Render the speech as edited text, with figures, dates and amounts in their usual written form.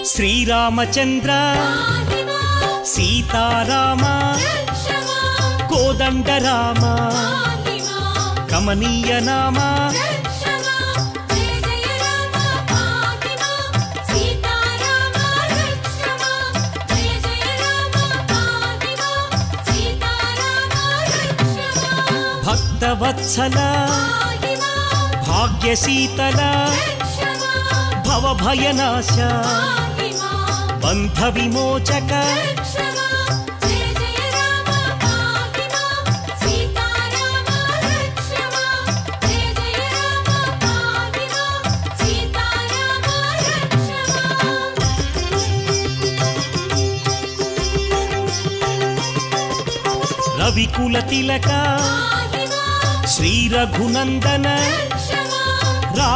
శ్రీరామచంద్ర సీతారామ కోదండరామ కమనీయ నామ భక్తవత్సల భాగ్యశీతల భవభయనాశ బంధ విమోచక రవికుల తిలక శ్రీ రఘునందన రా